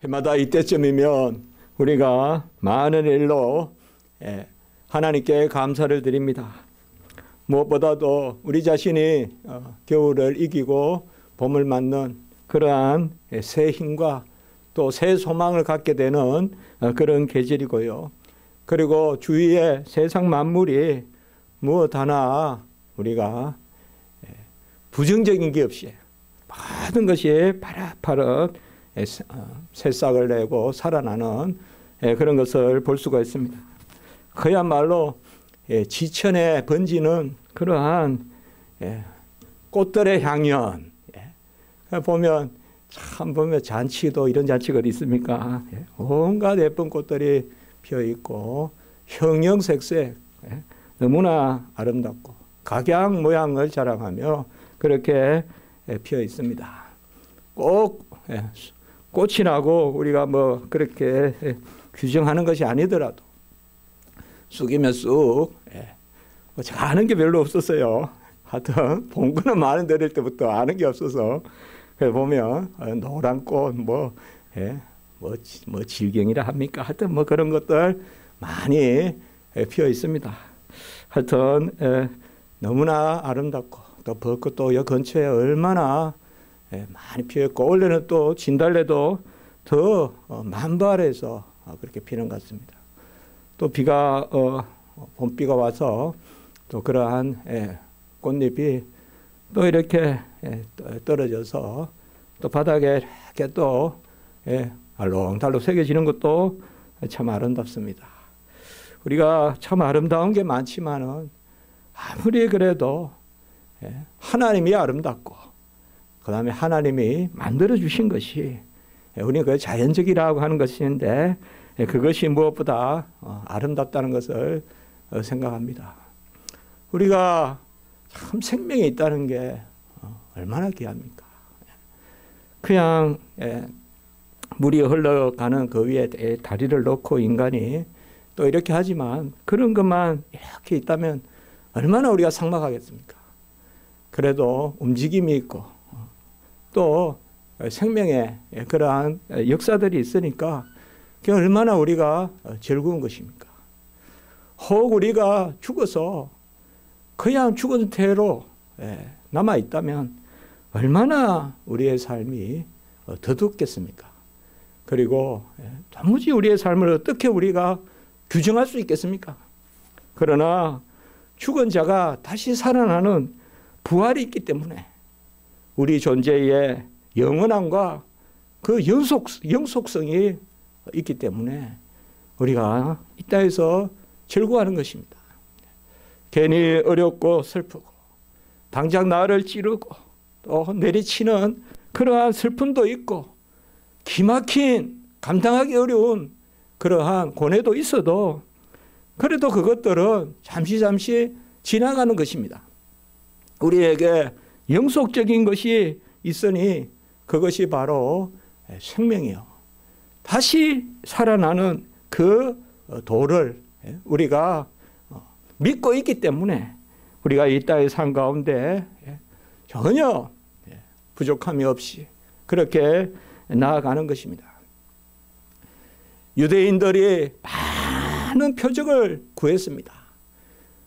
해마다 이때쯤이면 우리가 많은 일로 하나님께 감사를 드립니다. 무엇보다도 우리 자신이 겨울을 이기고 봄을 맞는 그러한 새 힘과 또 새 소망을 갖게 되는 그런 계절이고요. 그리고 주위의 세상 만물이 무엇 하나 우리가 부정적인 게 없이 모든 것이 파릇파릇 새싹을 내고 살아나는 그런 것을 볼 수가 있습니다. 그야말로 지천에 번지는 그러한 꽃들의 향연. 보면 참 보면 잔치도 이런 잔치가 어디 있습니까? 온갖 예쁜 꽃들이 피어 있고 형형색색 너무나 아름답고 각양 모양을 자랑하며 그렇게 피어 있습니다. 꼭 꽃이라고 우리가 뭐 그렇게 규정하는 것이 아니더라도 쑥이면 쑥. 제가 아는 게 별로 없었어요. 하여튼 본 거는 많은 어릴 때부터 아는 게 없어서 보면 노란 꽃 뭐 질경이라 합니까? 하여튼 뭐 그런 것들 많이 피어 있습니다. 하여튼 너무나 아름답고 또 벚꽃도 여 근처에 얼마나 많이 피었고 원래는 또 진달래도 더 만발해서 그렇게 피는 것 같습니다. 또 비가 봄비가 와서 또 그러한 꽃잎이 또 이렇게 떨어져서 또 바닥에 이렇게 또 알록달록 새겨지는 것도 참 아름답습니다. 우리가 참 아름다운 게 많지만은 아무리 그래도 하나님이 아름답고 그 다음에 하나님이 만들어 주신 것이 우리는 그 자연적이라고 하는 것인데 그것이 무엇보다 아름답다는 것을 생각합니다. 우리가 참 생명이 있다는 게 얼마나 귀합니까? 그냥 물이 흘러가는 그 위에 다리를 놓고 인간이 또 이렇게 하지만 그런 것만 이렇게 있다면 얼마나 우리가 삭막하겠습니까? 그래도 움직임이 있고 또 생명의 그러한 역사들이 있으니까 그게 얼마나 우리가 즐거운 것입니까? 혹 우리가 죽어서 그냥 죽은 채로 남아있다면 얼마나 우리의 삶이 더덥겠습니까? 그리고 도무지 우리의 삶을 어떻게 우리가 규정할 수 있겠습니까? 그러나 죽은 자가 다시 살아나는 부활이 있기 때문에 우리 존재의 영원함과 그 영속성이 있기 때문에 우리가 이 땅에서 즐거워하는 것입니다. 괜히 어렵고 슬프고 당장 나를 찌르고 또 내리치는 그러한 슬픔도 있고 기막힌 감당하기 어려운 그러한 고뇌도 있어도 그래도 그것들은 잠시 지나가는 것입니다. 우리에게 영속적인 것이 있으니 그것이 바로 생명이요. 다시 살아나는 그 도를 우리가 믿고 있기 때문에 우리가 이 땅의 삶 가운데 전혀 부족함이 없이 그렇게 나아가는 것입니다. 유대인들이 많은 표적을 구했습니다.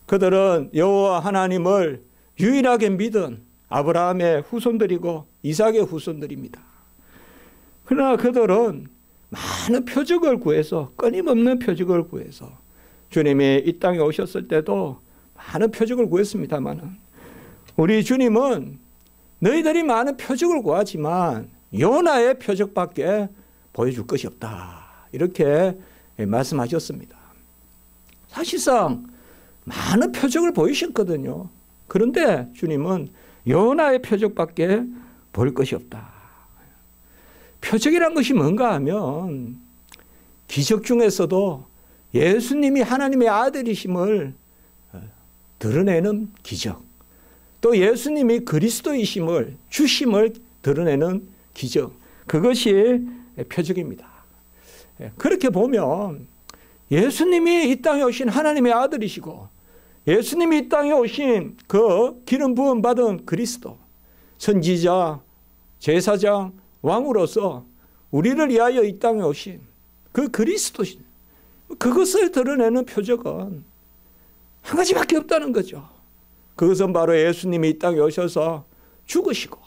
그들은 여호와 하나님을 유일하게 믿은 아브라함의 후손들이고 이삭의 후손들입니다. 그러나 그들은 많은 표적을 구해서 끊임없는 표적을 구해서 주님이 이 땅에 오셨을 때도 많은 표적을 구했습니다만 우리 주님은 너희들이 많은 표적을 구하지만 요나의 표적밖에 보여줄 것이 없다. 이렇게 말씀하셨습니다. 사실상 많은 표적을 보이셨거든요. 그런데 주님은 요나의 표적밖에 볼 것이 없다. 표적이란 것이 뭔가 하면 기적 중에서도 예수님이 하나님의 아들이심을 드러내는 기적, 또 예수님이 그리스도이심을 주심을 드러내는 기적, 그것이 표적입니다. 그렇게 보면 예수님이 이 땅에 오신 하나님의 아들이시고 예수님이 이 땅에 오신 그 기름 부음 받은 그리스도, 선지자, 제사장, 왕으로서 우리를 위하여 이 땅에 오신 그 그리스도신, 그것을 드러내는 표적은 한 가지밖에 없다는 거죠. 그것은 바로 예수님이 이 땅에 오셔서 죽으시고,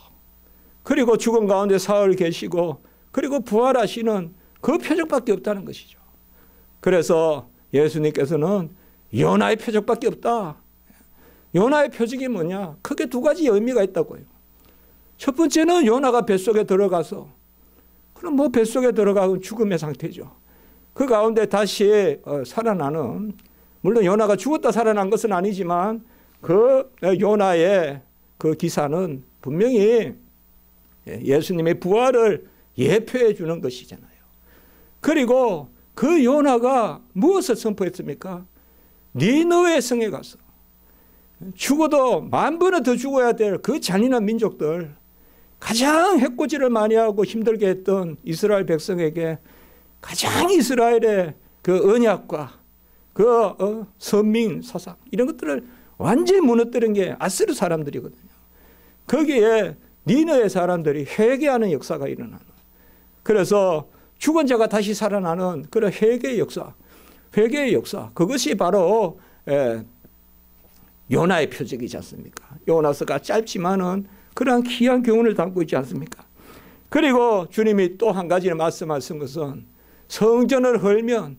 그리고 죽은 가운데 사흘 계시고, 그리고 부활하시는 그 표적밖에 없다는 것이죠. 그래서 예수님께서는 요나의 표적밖에 없다. 요나의 표적이 뭐냐? 크게 두 가지 의미가 있다고요. 첫 번째는 요나가 뱃속에 들어가서, 그럼 뭐 뱃속에 들어가면 죽음의 상태죠. 그 가운데 다시 살아나는, 물론 요나가 죽었다 살아난 것은 아니지만 그 요나의 그 기사는 분명히 예수님의 부활을 예표해 주는 것이잖아요. 그리고 그 요나가 무엇을 선포했습니까? 니느웨 성에 가서 죽어도 10,000번은 더 죽어야 될 그 잔인한 민족들, 가장 해코지를 많이 하고 힘들게 했던 이스라엘 백성에게 가장 이스라엘의 그 언약과 그 선민 사상, 이런 것들을 완전히 무너뜨린 게 아스르 사람들이거든요. 거기에 니느웨 사람들이 회개하는 역사가 일어나는, 그래서 죽은 자가 다시 살아나는 그런 회개의 역사, 회개의 역사, 그것이 바로 요나의 표적이지 않습니까? 요나서가 짧지만은 그러한 귀한 교훈을 담고 있지 않습니까? 그리고 주님이 또 한 가지 말씀하신 것은 성전을 헐면,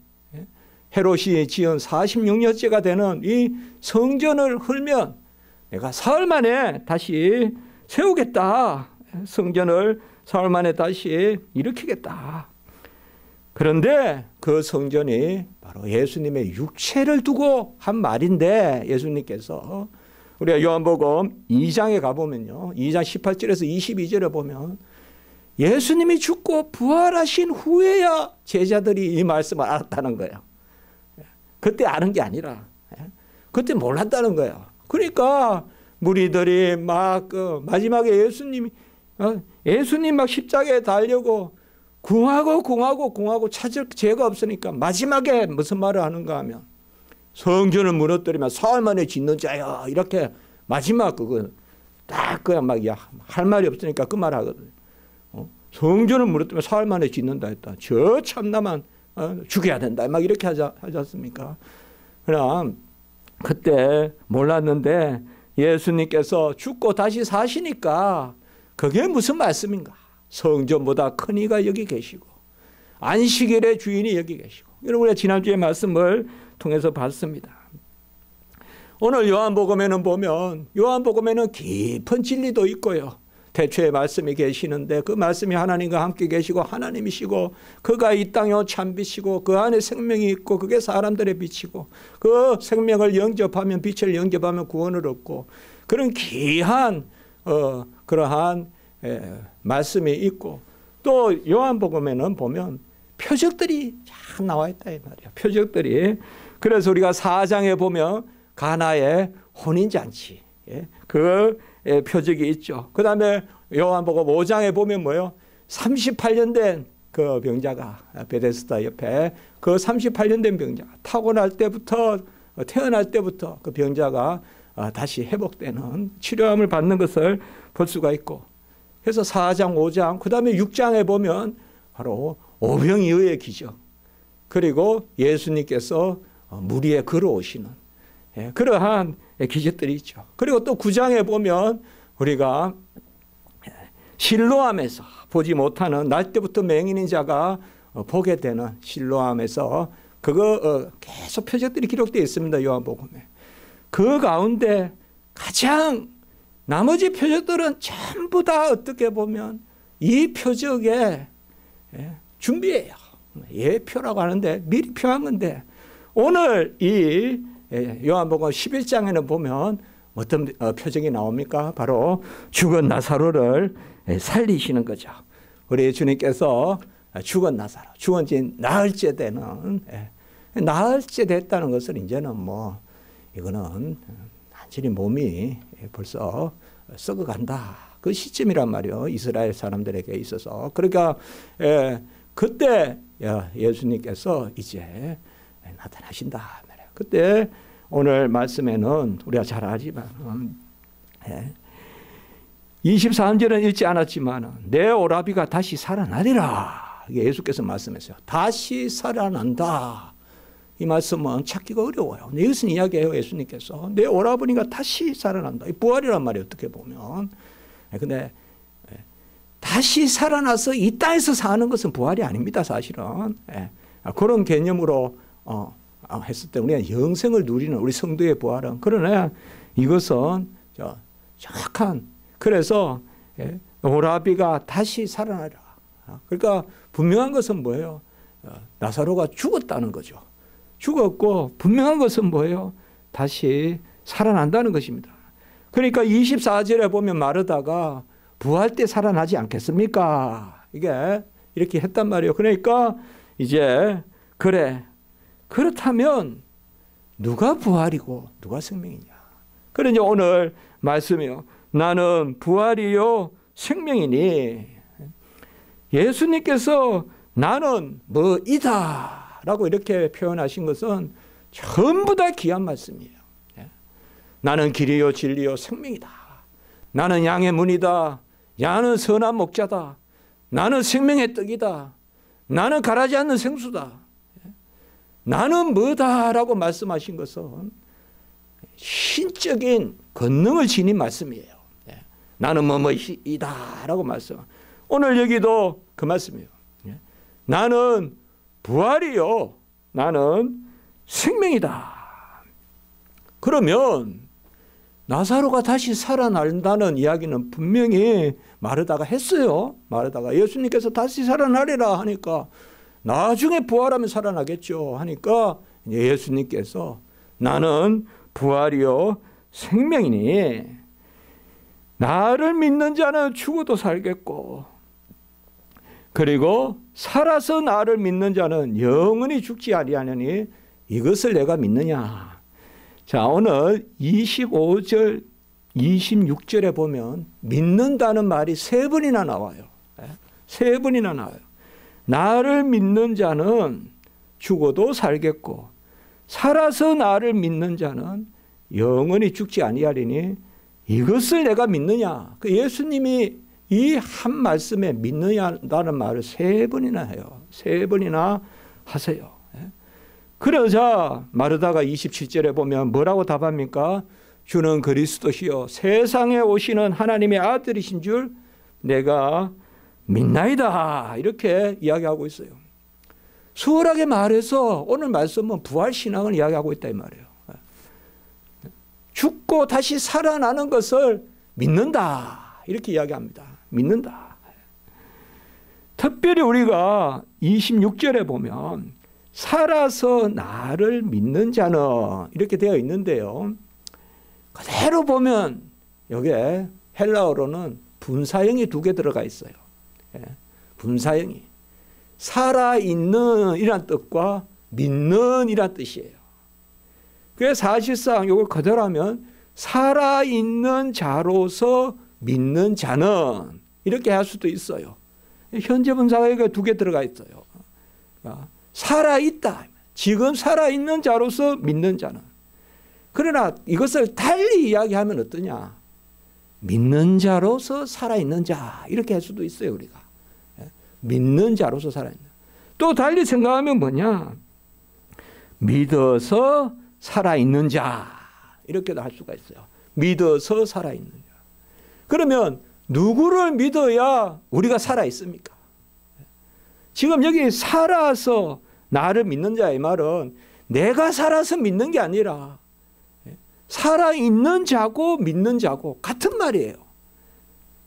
헤롯이 지은 46년째가 되는 이 성전을 헐면 내가 사흘 만에 다시 세우겠다. 성전을 사흘 만에 다시 일으키겠다. 그런데 그 성전이 바로 예수님의 육체를 두고 한 말인데, 예수님께서 우리가 요한복음 2장에 가보면요, 2장 18절에서 22절에 보면 예수님이 죽고 부활하신 후에야 제자들이 이 말씀을 알았다는 거예요. 그때 아는 게 아니라 그때 몰랐다는 거예요. 그러니까 무리들이 막 마지막에 예수님 막 십자가에 달려고 궁하고 찾을 죄가 없으니까 마지막에 무슨 말을 하는가 하면 성전을 무너뜨리면 사흘 만에 짓는 자야, 이렇게 마지막 그거 딱 그냥 막 할 말이 없으니까 그 말 하거든요. 성전을 무너뜨리면 사흘 만에 짓는다 했다. 저 참나만 죽여야 된다. 막 이렇게 하지 않습니까? 그럼 그때 몰랐는데 예수님께서 죽고 다시 사시니까 그게 무슨 말씀인가? 성전보다 큰 이가 여기 계시고 안식일의 주인이 여기 계시고, 여러분 우리가 지난주에 말씀을 통해서 봤습니다. 오늘 요한복음에는 보면 요한복음에는 깊은 진리도 있고요. 대초에 말씀이 계시는데 그 말씀이 하나님과 함께 계시고 하나님이시고 그가 이 땅에 참빛이고 그 안에 생명이 있고 그게 사람들의 빛이고 그 생명을 영접하면, 빛을 영접하면 구원을 얻고, 그런 귀한 그러한 말씀이 있고, 또 요한복음에는 보면 표적들이 잘 나와 있다 이 말이야. 표적들이. 그래서 우리가 4장에 보면 가나의 혼인잔치, 그 표적이 있죠. 그 다음에 요한복음 5장에 보면 뭐요? 38년 된 그 병자가 베데스다 옆에 그 38년 된 병자가 태어날 때부터 그 병자가 다시 회복되는 치료함을 받는 것을 볼 수가 있고, 그래서 4장, 5장, 그 다음에 6장에 보면 바로 오병이어의 기적, 그리고 예수님께서 물 위에 걸어오시는 그러한 기적들이 있죠. 그리고 또 9장에 보면 우리가 실로암에서 보지 못하는, 날 때부터 맹인인 자가 보게 되는 실로암에서 그거 계속 표적들이 기록되어 있습니다. 요한복음에. 그 가운데 가장 나머지 표적들은 전부 다 어떻게 보면 이 표적의 준비예요. 예표라고 하는데 미리 표한 건데, 오늘 이 요한복음 11장에는 보면 어떤 표적이 나옵니까? 바로 죽은 나사로를 살리시는 거죠. 우리 주님께서 죽은 나사로, 죽은 지 나흘째 되는, 나흘째 됐다는 것은 이제는 뭐 이거는 완전히 몸이 벌써 썩어간다. 그 시점이란 말이에요. 이스라엘 사람들에게 있어서. 그러니까 그때 예수님께서 이제 나타나신다. 그때 오늘 말씀에는 우리가 잘 알지만 23절은 읽지 않았지만 내 오라비가 다시 살아나리라. 예수께서 말씀하셨어요. 다시 살아난다. 이 말씀은 찾기가 어려워요. 이것은 이야기해요. 예수님께서. 내 오라버니가 다시 살아난다. 이 부활이란 말이에요. 어떻게 보면. 근데 다시 살아나서 이 땅에서 사는 것은 부활이 아닙니다. 사실은. 그런 개념으로 했을 때 우리가 영생을 누리는 우리 성도의 부활은. 그러나 이것은 정확한, 그래서 오라비가 다시 살아나라. 그러니까 분명한 것은 뭐예요? 나사로가 죽었다는 거죠. 죽었고 분명한 것은 뭐예요? 다시 살아난다는 것입니다. 그러니까 24절에 보면 마르다가 부활 때 살아나지 않겠습니까? 이게 이렇게 했단 말이에요. 그러니까 이제 그래, 그렇다면 누가 부활이고 누가 생명이냐? 그래 이제 오늘 말씀이요. 나는 부활이요 생명이니, 예수님께서 나는 뭐이다 라고 이렇게 표현하신 것은 전부 다 귀한 말씀이에요. 나는 길이요 진리요 생명이다. 나는 양의 문이다. 나는 선한 목자다. 나는 생명의 떡이다. 나는 가라지 않는 생수다. 나는 뭐다라고 말씀하신 것은 신적인 권능을 지닌 말씀이에요. 나는 뭐뭐이다라고 말씀. 오늘 여기도 그 말씀이에요. 나는 부활이요. 나는 생명이다. 그러면 나사로가 다시 살아난다는 이야기는 분명히 마르다가 했어요. 마르다가 예수님께서 다시 살아나리라 하니까 나중에 부활하면 살아나겠죠 하니까 예수님께서 나는 부활이요 생명이니 나를 믿는 자는 죽어도 살겠고 그리고 살아서 나를 믿는 자는 영원히 죽지 아니하느니 이것을 내가 믿느냐. 자, 오늘 25절, 26절에 보면 믿는다는 말이 세 번이나 나와요. 세 번이나 나와요. 나를 믿는 자는 죽어도 살겠고 살아서 나를 믿는 자는 영원히 죽지 아니하리니 이것을 내가 믿느냐. 그 예수님이 이 한 말씀에 믿느냐라는 말을 세 번이나 해요. 세 번이나 하세요. 그러자 마르다가 27절에 보면 뭐라고 답합니까? 주는 그리스도시요 세상에 오시는 하나님의 아들이신 줄 내가 믿나이다. 이렇게 이야기하고 있어요. 수월하게 말해서 오늘 말씀은 부활신앙을 이야기하고 있다 이 말이에요. 죽고 다시 살아나는 것을 믿는다. 이렇게 이야기합니다. 믿는다. 특별히 우리가 26절에 보면 살아서 나를 믿는 자는 이렇게 되어 있는데요. 그대로 보면 여기에 헬라어로는 분사형이 두 개 들어가 있어요. 분사형이. 살아있는 이란 뜻과 믿는 이란 뜻이에요. 그래서 사실상 이걸 그대로 하면 살아있는 자로서 믿는 자는 이렇게 할 수도 있어요. 현재 분사가 여기 두 개 들어가 있어요. 살아있다. 지금 살아있는 자로서 믿는 자는. 그러나 이것을 달리 이야기하면 어떠냐. 믿는 자로서 살아있는 자. 이렇게 할 수도 있어요. 우리가. 믿는 자로서 살아있는. 또 달리 생각하면 뭐냐. 믿어서 살아있는 자. 이렇게도 할 수가 있어요. 믿어서 살아있는 자. 그러면 누구를 믿어야 우리가 살아있습니까? 지금 여기 살아서 나를 믿는 자 이 말은 내가 살아서 믿는 게 아니라 살아있는 자고 믿는 자고 같은 말이에요.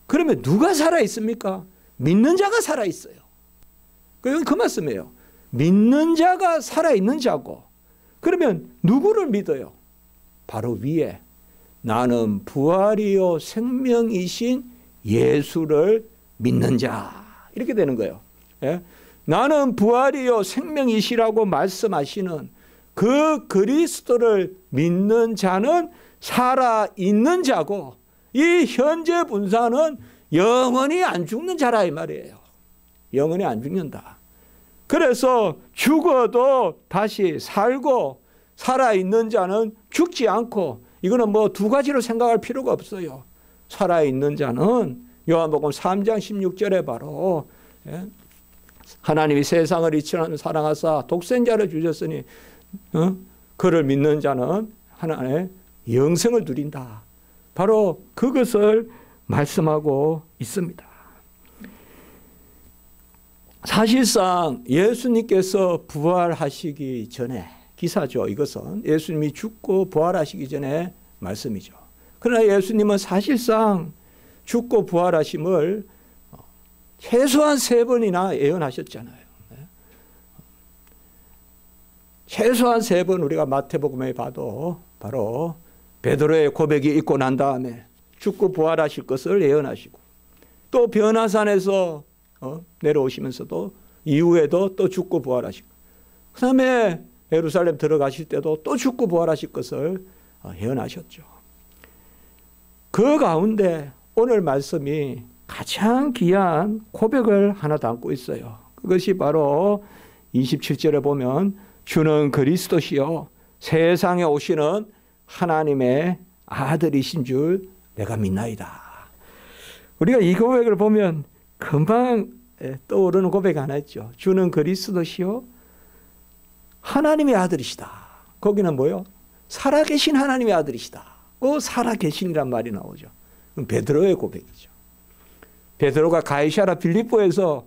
그러면 누가 살아있습니까? 믿는 자가 살아있어요. 그 말씀이에요. 믿는 자가 살아있는 자고 그러면 누구를 믿어요? 바로 위에 나는 부활이요 생명이신 예수를 믿는 자 이렇게 되는 거예요. 나는 부활이요 생명이시라고 말씀하시는 그 그리스도를 믿는 자는 살아있는 자고 이 현재 분사는 영원히 안 죽는 자라 이 말이에요. 영원히 안 죽는다. 그래서 죽어도 다시 살고 살아있는 자는 죽지 않고 이거는 뭐 두 가지로 생각할 필요가 없어요. 살아있는 자는 요한복음 3장 16절에 바로 하나님이 세상을 이처럼 사랑하사 독생자를 주셨으니 그를 믿는 자는 하나님의 영생을 누린다. 바로 그것을 말씀하고 있습니다. 사실상 예수님께서 부활하시기 전에 기사죠. 이것은 예수님이 죽고 부활하시기 전에 말씀이죠. 그러나 예수님은 사실상 죽고 부활하심을 최소한 3번이나 예언하셨잖아요. 최소한 3번 우리가 마태복음에 봐도 바로 베드로의 고백이 있고 난 다음에 죽고 부활하실 것을 예언하시고, 또 변화산에서 내려오시면서도 이후에도 또 죽고 부활하시고, 그 다음에 예루살렘 들어가실 때도 또 죽고 부활하실 것을 예언하셨죠. 그 가운데 오늘 말씀이 가장 귀한 고백을 하나 담고 있어요. 그것이 바로 27절에 보면 주는 그리스도시요 세상에 오시는 하나님의 아들이신 줄 내가 믿나이다. 우리가 이 고백을 보면 금방 떠오르는 고백 하나 있죠. 주는 그리스도시요 하나님의 아들이시다. 거기는 뭐요? 살아계신 하나님의 아들이시다. 살아계신이란 말이 나오죠. 베드로의 고백이죠. 베드로가 가이사랴 필립보에서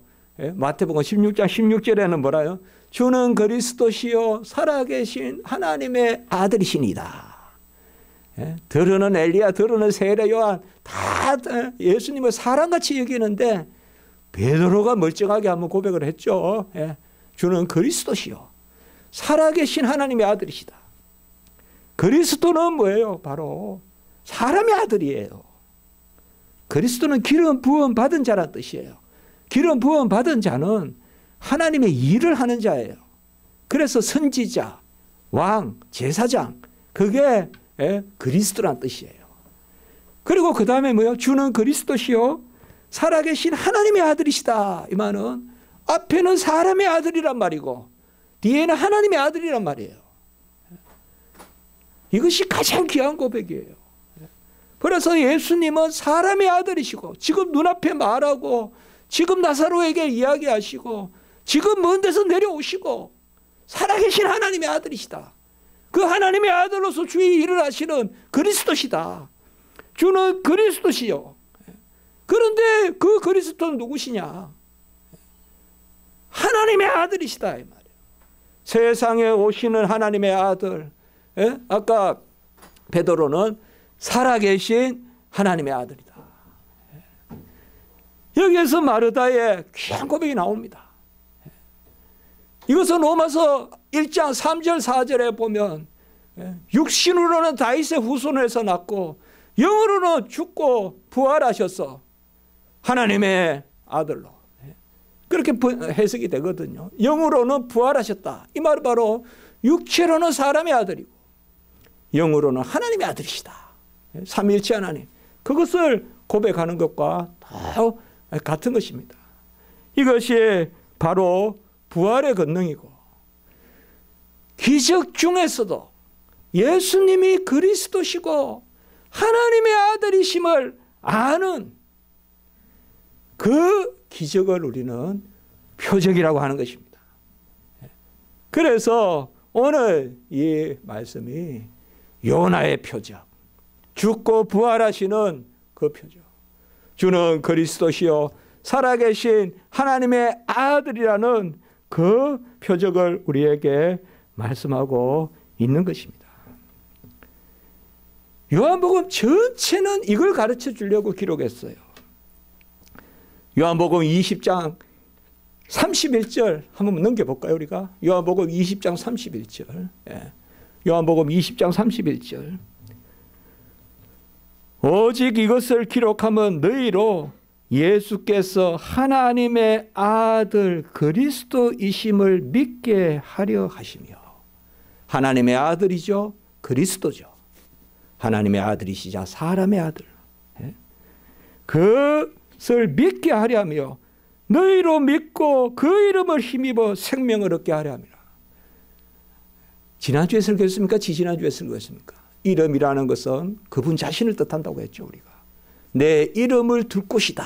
마태복음 16장 16절에는 뭐라요? 주는 그리스도시요 살아계신 하나님의 아들이시니다. 들으는 엘리야, 들으는 세례 요한 다 예수님을 사람같이 여기는데 베드로가 멀쩡하게 한번 고백을 했죠. 주는 그리스도시요 살아계신 하나님의 아들이시다. 그리스도는 뭐예요? 바로 사람의 아들이에요. 그리스도는 기름 부음 받은 자란 뜻이에요. 기름 부음 받은 자는 하나님의 일을 하는 자예요. 그래서 선지자, 왕, 제사장, 그게 그리스도란 뜻이에요. 그리고 그 다음에 뭐예요? 주는 그리스도시요 살아계신 하나님의 아들이시다. 이 말은 앞에는 사람의 아들이란 말이고 뒤에는 하나님의 아들이란 말이에요. 이것이 가장 귀한 고백이에요. 그래서 예수님은 사람의 아들이시고 지금 눈앞에 말하고 지금 나사로에게 이야기하시고 지금 먼 데서 내려오시고 살아계신 하나님의 아들이시다. 그 하나님의 아들로서 주의 일을 하시는 그리스도시다. 주는 그리스도시요. 그런데 그 그리스도는 누구시냐? 하나님의 아들이시다 이 말이에요. 세상에 오시는 하나님의 아들. 아까 베드로는 살아계신 하나님의 아들이다. 여기에서 마르다의 귀한 고백이 나옵니다. 이것은 로마서 1장 3절 4절에 보면 육신으로는 다윗의 후손에서 났고 영으로는 죽고 부활하셔서 하나님의 아들로 그렇게 해석이 되거든요. 영으로는 부활하셨다. 이 말은 바로 육체로는 사람의 아들이고 영으로는 하나님의 아들이시다. 삼위일체 하나님. 그것을 고백하는 것과 다 같은 것입니다. 이것이 바로 부활의 권능이고 기적 중에서도 예수님이 그리스도시고 하나님의 아들이심을 아는 그 기적을 우리는 표적이라고 하는 것입니다. 그래서 오늘 이 말씀이 요나의 표적, 죽고 부활하시는 그 표적, 주는 그리스도시요 살아계신 하나님의 아들이라는 그 표적을 우리에게 말씀하고 있는 것입니다. 요한복음 전체는 이걸 가르쳐 주려고 기록했어요. 요한복음 20장 31절 한번 넘겨볼까요 우리가? 요한복음 20장 31절. 요한복음 20장 31절. 오직 이것을 기록하면 너희로 예수께서 하나님의 아들 그리스도이심을 믿게 하려 하시며. 하나님의 아들이죠. 그리스도죠. 하나님의 아들이시자 사람의 아들. 그것을 믿게 하려 하며 너희로 믿고 그 이름을 힘입어 생명을 얻게 하려 함이라. 지난주에 설교했습니까? 지지난주에 설교했습니까? 이름이라는 것은 그분 자신을 뜻한다고 했죠. 우리가 내 이름을 둘 곳이다.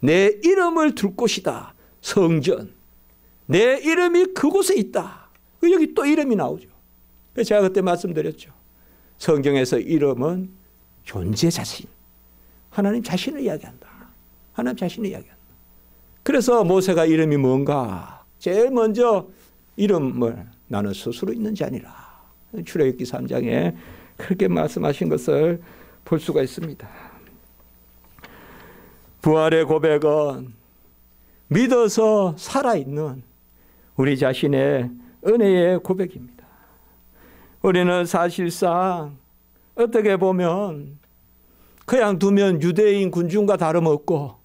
내 이름을 둘 곳이다. 성전. 내 이름이 그곳에 있다. 여기 또 이름이 나오죠. 제가 그때 말씀드렸죠. 성경에서 이름은 존재 자신, 하나님 자신을 이야기한다. 하나님 자신을 이야기한다. 그래서 모세가 이름이 뭔가 제일 먼저 이름을 나는 스스로 있는 자니라. 출애굽기 3장에 그렇게 말씀하신 것을 볼 수가 있습니다. 부활의 고백은 믿어서 살아있는 우리 자신의 은혜의 고백입니다. 우리는 사실상 어떻게 보면 그냥 두면 유대인 군중과 다름없고,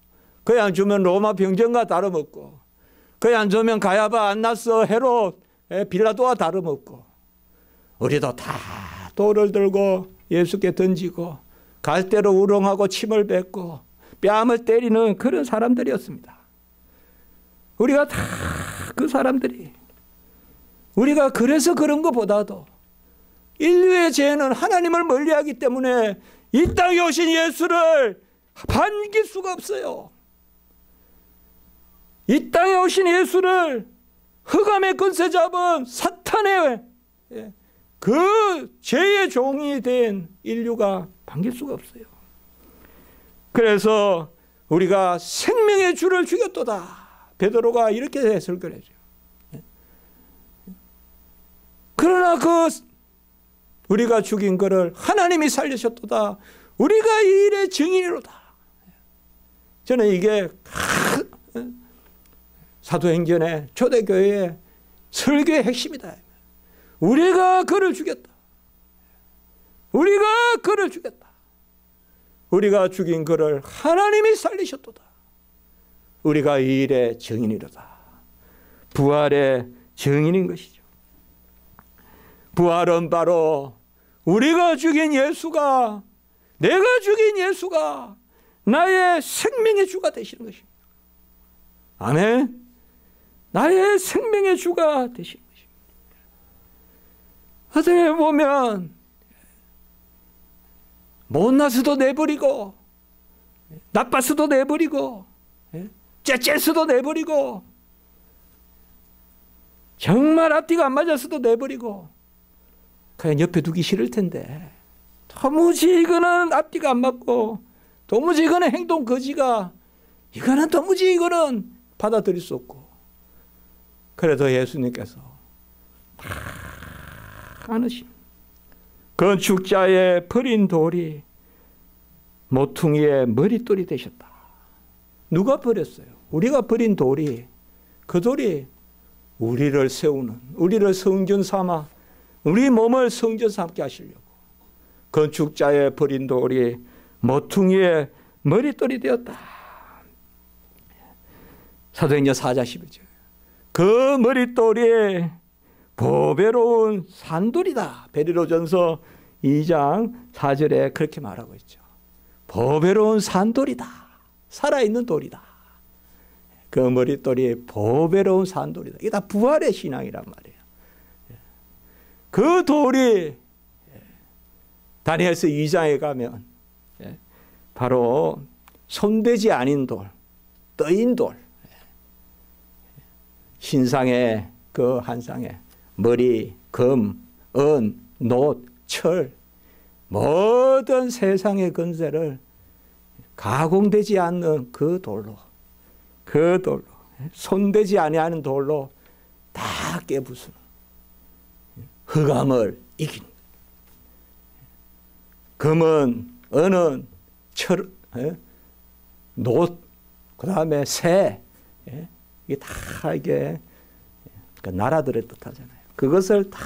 그냥 주면 로마 병정과 다름없고, 그냥 주면 가야바, 안나스, 헤롯, 빌라도와 다름없고, 우리도 다 돌을 들고 예수께 던지고 갈대로 우롱하고 침을 뱉고 뺨을 때리는 그런 사람들이었습니다. 우리가 다 그 사람들이, 우리가 그래서 그런 것보다도 인류의 죄는 하나님을 멀리하기 때문에 이 땅에 오신 예수를 반길 수가 없어요. 이 땅에 오신 예수를 흑암의 권세 잡은 사탄의 그 죄의 종이 된 인류가 반길 수가 없어요. 그래서 우리가 생명의 주를 죽였도다. 베드로가 이렇게 해석을 해줘요. 그러나 그 우리가 죽인 것을 하나님이 살리셨도다. 우리가 이 일의 증인이로다. 저는 이게 사도행전의 초대교회의 설교의 핵심이다. 우리가 그를 죽였다. 우리가 그를 죽였다. 우리가 죽인 그를 하나님이 살리셨도다. 우리가 이 일의 증인이로다. 부활의 증인인 것이죠. 부활은 바로 우리가 죽인 예수가, 내가 죽인 예수가 나의 생명의 주가 되시는 것입니다. 아멘. 나의 생명의 주가 되시는 것입니다. 어떻게 보면 못나서도 내버리고, 나빠서도 내버리고, 째째서도 내버리고, 정말 앞뒤가 안 맞아서도 내버리고, 그냥 옆에 두기 싫을 텐데 도무지 이거는 앞뒤가 안 맞고, 도무지 이거는 행동 거지가, 이거는 도무지 이거는 받아들일 수 없고, 그래도 예수님께서 다 안으심. 건축자의 버린 돌이 모퉁이의 머릿돌이 되셨다. 누가 버렸어요? 우리가 버린 돌이, 그 돌이 우리를 세우는, 우리를 성전 삼아, 우리 몸을 성전 삼게 하시려고 건축자의 버린 돌이 모퉁이의 머릿돌이 되었다. 사도행전 4장 11절. 그 머릿돌이 보배로운 산돌이다. 베드로전서 2장 4절에 그렇게 말하고 있죠. 보배로운 산돌이다. 살아있는 돌이다. 그 머릿돌이 보배로운 산돌이다. 이게 다 부활의 신앙이란 말이에요. 그 돌이 다니엘서 2장에 가면 바로 손대지 아닌 돌, 떠인 돌, 신상의 그 한상에 머리, 금, 은, 놋, 철, 모든 세상의 건세를 가공되지 않는 그 돌로, 손대지 아니하는 돌로 다 깨부수는, 흑암을 이기는, 금은, 은은, 철, 놋, 그 다음에 새, 이게 다 이게 나라들의 뜻하잖아요. 그것을 다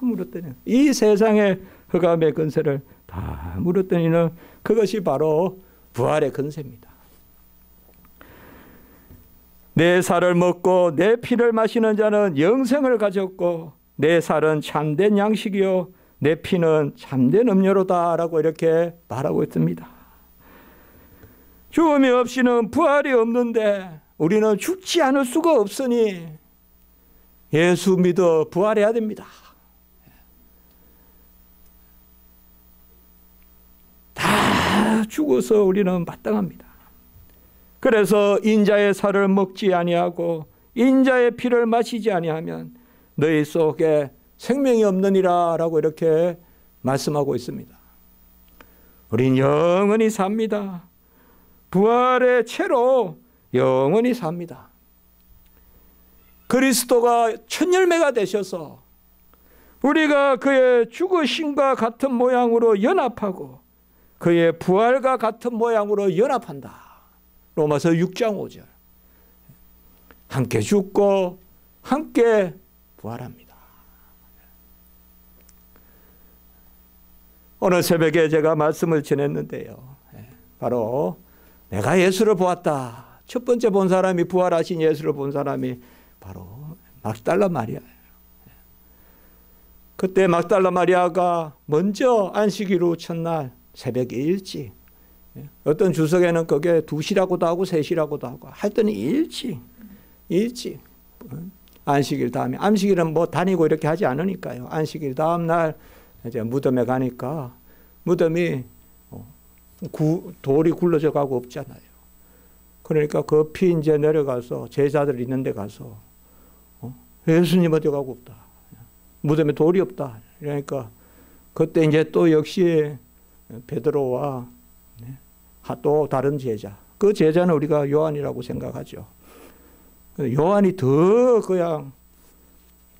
물어뜯는, 이 세상의 흑암의 건세를 다 물어뜯는 그것이 바로 부활의 건세입니다. 내 살을 먹고 내 피를 마시는 자는 영생을 가졌고 내 살은 참된 양식이요 내 피는 참된 음료로다라고 이렇게 말하고 있습니다. 죽음이 없이는 부활이 없는데 우리는 죽지 않을 수가 없으니 예수 믿어 부활해야 됩니다. 다 죽어서 우리는 마땅합니다. 그래서 인자의 살을 먹지 아니하고 인자의 피를 마시지 아니하면 너희 속에 생명이 없느니라 라고 이렇게 말씀하고 있습니다. 우린 영원히 삽니다. 부활의 채로 영원히 삽니다. 그리스도가 첫 열매가 되셔서 우리가 그의 죽으심과 같은 모양으로 연합하고 그의 부활과 같은 모양으로 연합한다. 로마서 6장 5절. 함께 죽고 함께 부활합니다. 오늘 새벽에 제가 말씀을 전했는데요. 바로 내가 예수를 보았다. 첫 번째 본 사람이, 부활하신 예수를 본 사람이 바로 막달라 마리아예요. 그때 막달라 마리아가 먼저 안식일로 첫날 새벽에 일찍, 어떤 주석에는 그게 2시라고도 하고 3시라고도 하고 하여튼 일찍 안식일 다음에, 안식일은 뭐 다니고 이렇게 하지 않으니까요. 안식일 다음 날 이제 무덤에 가니까 무덤이 돌이 굴러져 가고 없잖아요. 그러니까 급히 이제 내려가서 제자들 있는 데 가서 예수님 어디 가고 없다. 무덤에 돌이 없다. 그러니까 그때 이제 또 역시 베드로와 또 다른 제자, 그 제자는 우리가 요한이라고 생각하죠. 요한이 더 그냥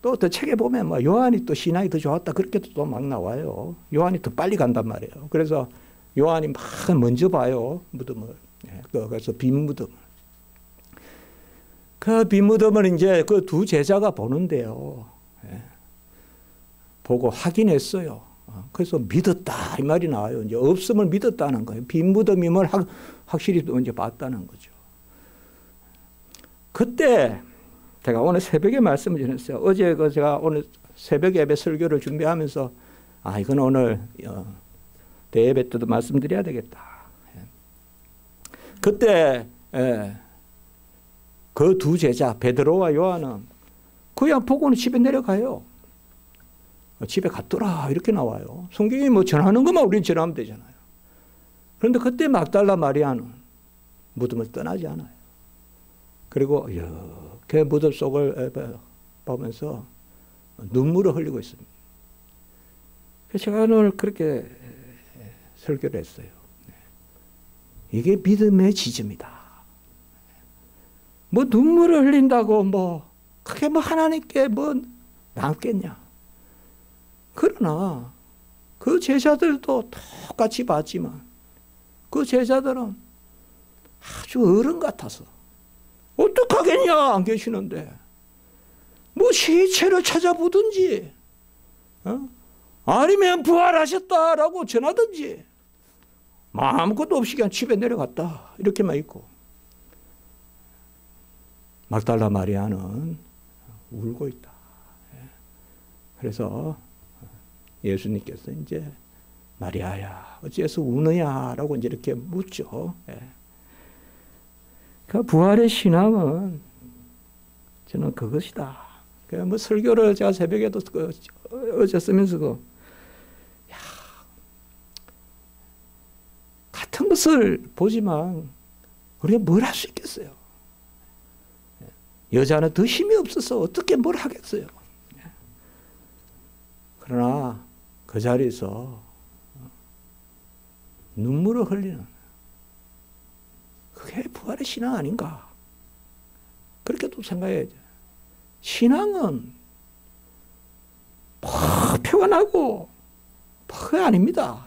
또 책에 보면 뭐 요한이 또 신앙이 더 좋았다 그렇게 또 막 나와요. 요한이 더 빨리 간단 말이에요. 그래서 요한이 막 먼저 봐요, 무덤을. 그래서 빈 무덤을. 그 빈 무덤을 이제 그 두 제자가 보는데요. 보고 확인했어요. 그래서 믿었다 이 말이 나와요. 이제 없음을 믿었다는 거예요. 빈 무덤임을 확실히 또 이제 봤다는 거죠. 그때 제가 오늘 새벽에 말씀을 전했어요. 어제 제가 오늘 새벽 예배 설교를 준비하면서 이건 오늘 대예배 때도 말씀드려야 되겠다. 그때 그 두 제자 베드로와 요한은 그냥 보고는 집에 내려가요. 집에 갔더라 이렇게 나와요. 성경이 뭐 전하는 것만 우리는 전하면 되잖아요. 그런데 그때 막달라 마리아는 무덤을 떠나지 않아요. 그리고 이렇게 무덤 속을 보면서 눈물을 흘리고 있습니다. 제가 오늘 그렇게 설교를 했어요. 이게 믿음의 지점이다. 뭐 눈물을 흘린다고 뭐 그게 뭐 하나님께 뭐 남겠냐. 그러나 그 제자들도 똑같이 봤지만 그 제자들은 아주 어른 같아서 어떡하겠냐 안 계시는데 뭐 시체를 찾아보든지 아니면 부활하셨다라고 전하든지 아무것도 없이 그냥 집에 내려갔다 이렇게만 있고 막달라 마리아는 울고 있다. 그래서 예수님께서 이제 마리아야 어째서 우느냐라고 이제 이렇게 묻죠. 그 부활의 신앙은 저는 그것이다. 뭐 설교를 제가 새벽에도 어제 쓰면서도 같은 것을 보지만 우리가 뭘 할 수 있겠어요? 여자는 더 힘이 없어서 어떻게 뭘 하겠어요? 그러나 그 자리에서 눈물을 흘리는 그게 부활의 신앙 아닌가? 그렇게 또 생각해야죠. 신앙은 표가 나고 그게 아닙니다.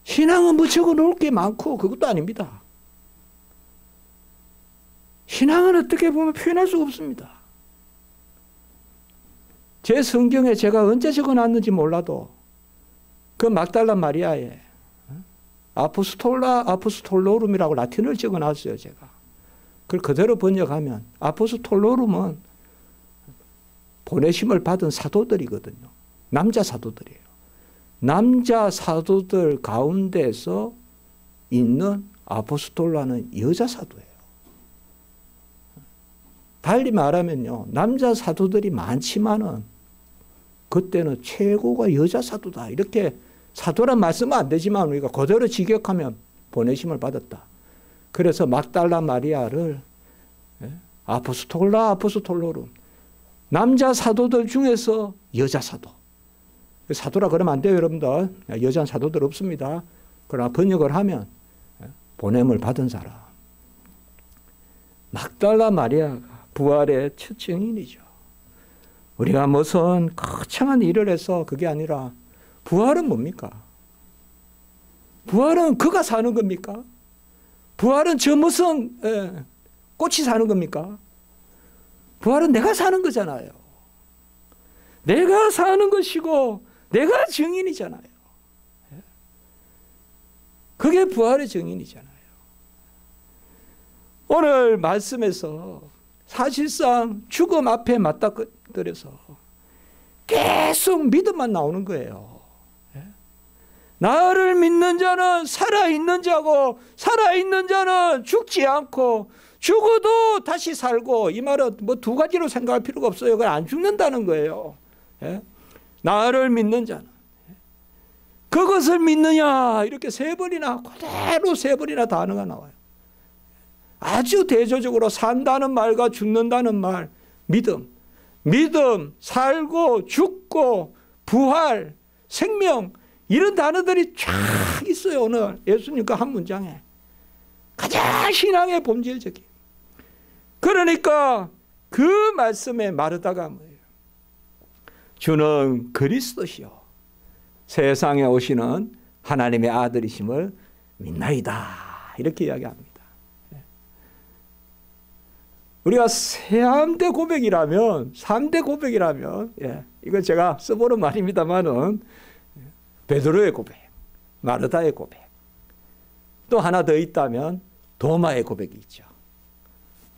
신앙은 뭐 적어놓을 게 많고 그것도 아닙니다. 신앙은 어떻게 보면 표현할 수가 없습니다. 제 성경에 제가 언제 적어놨는지 몰라도 그 막달라 마리아의 아포스톨로rum이라고 라틴어를 적어놨어요. 제가. 그걸 그대로 번역하면 아포스톨로rum은 보내심을 받은 사도들이거든요. 남자 사도들이에요. 남자 사도들 가운데서 있는 아포스톨라는 여자 사도예요. 달리 말하면요. 남자 사도들이 많지만은 그때는 최고가 여자 사도다. 이렇게 사도란 말씀은 안 되지만 우리가 그대로 직역하면 보내심을 받았다. 그래서 막달라 마리아를 아포스톨로룸. 남자 사도들 중에서 여자 사도. 사도라 그러면 안 돼요, 여러분들. 여자 사도들 없습니다. 그러나 번역을 하면 보냄을 받은 사람. 막달라 마리아가 부활의 첫 증인이죠. 우리가 무슨 거창한 일을 해서 그게 아니라 부활은 뭡니까? 부활은 그가 사는 겁니까? 부활은 저 무슨 꽃이 사는 겁니까? 부활은 내가 사는 거잖아요. 내가 사는 것이고 내가 증인이잖아요. 그게 부활의 증인이잖아요. 오늘 말씀에서 사실상 죽음 앞에 맞닥뜨려서 계속 믿음만 나오는 거예요. 나를 믿는 자는 살아있는 자고 살아있는 자는 죽지 않고 죽어도 다시 살고, 이 말은 뭐 두 가지로 생각할 필요가 없어요. 그건 안 죽는다는 거예요. 나를 믿는 자는. 그것을 믿느냐, 이렇게 세 번이나, 그대로 세 번이나 단어가 나와요. 아주 대조적으로 산다는 말과 죽는다는 말, 믿음, 살고 죽고 부활, 생명, 이런 단어들이 쫙 있어요. 오늘 예수님과 한 문장에 가장 신앙의 본질적인. 그러니까 그 말씀에 마르다가 뭐예요? 주는 그리스도시요 세상에 오시는 하나님의 아들이심을 믿나이다, 이렇게 이야기합니다. 우리가 3대 고백이라면, 3대 고백이라면, 이건 제가 써보는 말입니다만은, 베드로의 고백, 마르다의 고백, 또 하나 더 있다면 도마의 고백이 있죠.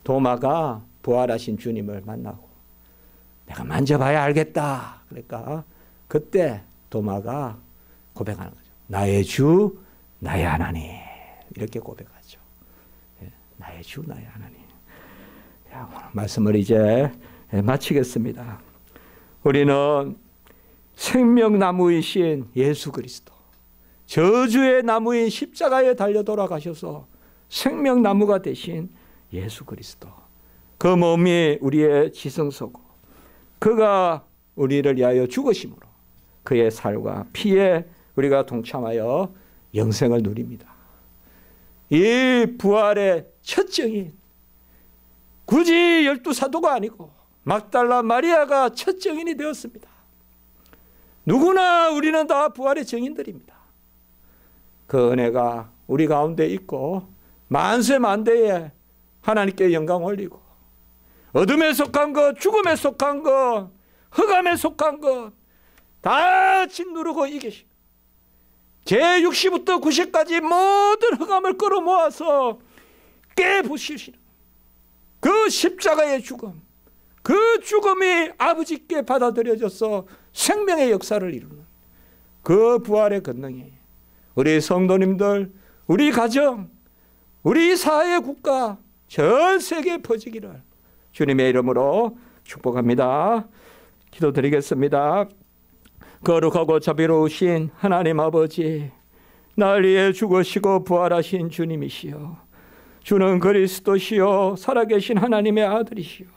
도마가 부활하신 주님을 만나고 내가 만져봐야 알겠다. 그러니까 그때 도마가 고백하는 거죠. 나의 주, 나의 하나님. 이렇게 고백하죠. 나의 주, 나의 하나님. 오늘 말씀을 이제 마치겠습니다. 우리는 생명나무이신 예수 그리스도, 저주의 나무인 십자가에 달려 돌아가셔서 생명나무가 되신 예수 그리스도, 그 몸이 우리의 지성소고 그가 우리를 위하여 죽으심으로 그의 살과 피에 우리가 동참하여 영생을 누립니다. 이 부활의 첫 증인, 굳이 12사도가 아니고 막달라 마리아가 첫 증인이 되었습니다. 누구나 우리는 다 부활의 증인들입니다. 그 은혜가 우리 가운데 있고 만세 만대에 하나님께 영광 올리고, 어둠에 속한 것, 죽음에 속한 것, 흑암에 속한 것 다 짓누르고 이기시고, 제60부터 90까지 모든 흑암을 끌어모아서 깨부시시는 그 십자가의 죽음, 그 죽음이 아버지께 받아들여져서 생명의 역사를 이루는 그 부활의 권능이 우리 성도님들, 우리 가정, 우리 사회, 국가, 전 세계에 퍼지기를 주님의 이름으로 축복합니다. 기도드리겠습니다. 거룩하고 자비로우신 하나님 아버지, 날 위해 죽으시고 부활하신 주님이시여, 주는 그리스도시요 살아계신 하나님의 아들이시요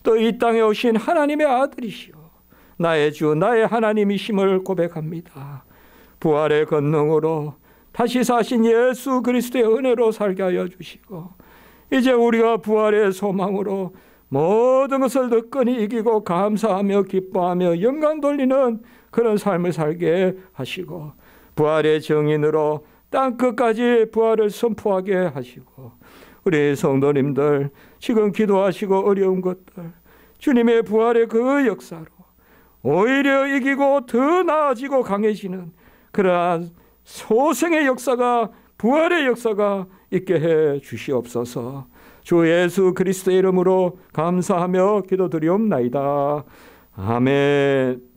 또 이 땅에 오신 하나님의 아들이시요 나의 주, 나의 하나님이심을 고백합니다. 부활의 권능으로 다시 사신 예수 그리스도의 은혜로 살게 하여 주시고, 이제 우리가 부활의 소망으로 모든 것을 득건히 이기고 감사하며 기뻐하며 영광 돌리는 그런 삶을 살게 하시고, 부활의 증인으로 땅끝까지 부활을 선포하게 하시고, 우리 성도님들 지금 기도하시고 어려운 것들 주님의 부활의 그 역사로 오히려 이기고 더 나아지고 강해지는 그러한 소생의 역사가, 부활의 역사가 있게 해 주시옵소서. 주 예수 그리스도의 이름으로 감사하며 기도드리옵나이다. 아멘.